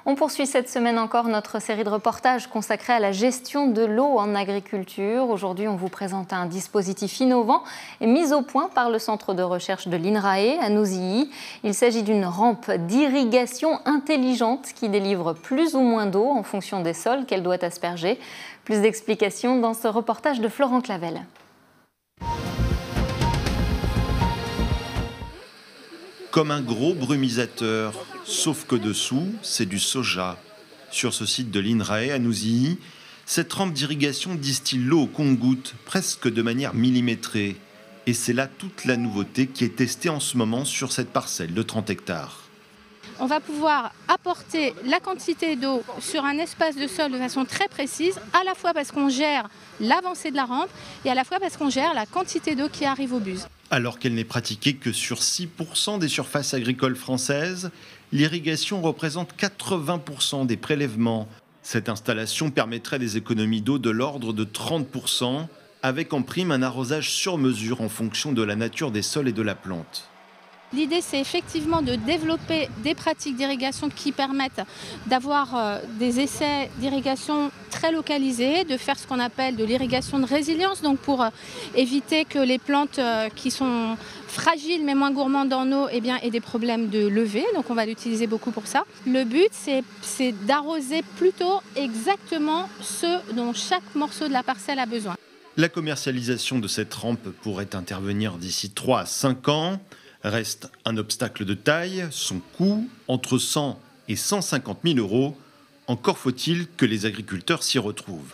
On poursuit cette semaine encore notre série de reportages consacrée à la gestion de l'eau en agriculture. Aujourd'hui, on vous présente un dispositif innovant et mis au point par le centre de recherche de l'INRAE à Nouzilly. Il s'agit d'une rampe d'irrigation intelligente qui délivre plus ou moins d'eau en fonction des sols qu'elle doit asperger. Plus d'explications dans ce reportage de Florent Clavel. Comme un gros brumisateur, sauf que dessous, c'est du soja. Sur ce site de l'INRAE à Nouzilly, cette rampe d'irrigation distille l'eau au compte-gouttes, presque de manière millimétrée. Et c'est là toute la nouveauté qui est testée en ce moment sur cette parcelle de 30 hectares. On va pouvoir apporter la quantité d'eau sur un espace de sol de façon très précise, à la fois parce qu'on gère l'avancée de la rampe et à la fois parce qu'on gère la quantité d'eau qui arrive au buse. Alors qu'elle n'est pratiquée que sur 6% des surfaces agricoles françaises, l'irrigation représente 80% des prélèvements. Cette installation permettrait des économies d'eau de l'ordre de 30%, avec en prime un arrosage sur mesure en fonction de la nature des sols et de la plante. L'idée, c'est effectivement de développer des pratiques d'irrigation qui permettent d'avoir des essais d'irrigation très localisés, de faire ce qu'on appelle de l'irrigation de résilience, donc pour éviter que les plantes qui sont fragiles mais moins gourmandes en eau aient des problèmes de levée, donc on va l'utiliser beaucoup pour ça. Le but, c'est d'arroser plutôt exactement ce dont chaque morceau de la parcelle a besoin. La commercialisation de cette rampe pourrait intervenir d'ici 3 à 5 ans. Reste un obstacle de taille, son coût, entre 100 et 150 000 €. Encore faut-il que les agriculteurs s'y retrouvent.